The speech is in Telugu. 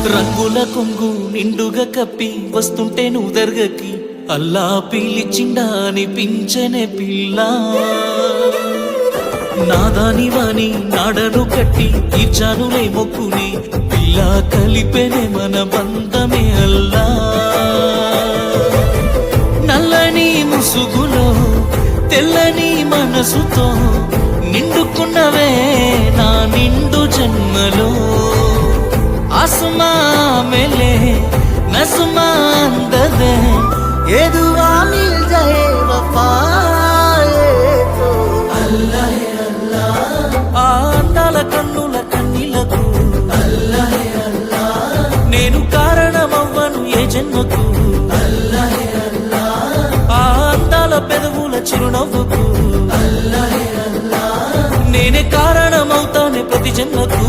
రంగుల కొంగు నిండుగా కప్పి వస్తుంటే నువ్వు దర్గకి అల్లా పిలిచిండా అనిపించనే పిల్ల నాదాని వాణి నాడను కట్టి తీర్చానులే మొక్కుని పిల్ల కలిపెనే మన బంధమే అల్లా నల్లని ముసుగులో తెల్లని మనసుతో నిండుకున్నవే నా నిండు జన్మలో आसमां मिले नज़्मा अंदर ये दुआ मिल जाए वफा तो अल्लाह है अल्लाह अंदाल कन्नुल कन्निलकु अल्लाह है अल्लाह नेनु कारणमव्वनु ये जन्मकु अल्लाह है अल्लाह अंदाल पेदवुल चिरुनव्वुकु अल्लाह है अल्लाह नेने कारणमవుతానే ప్రతి జన్మకు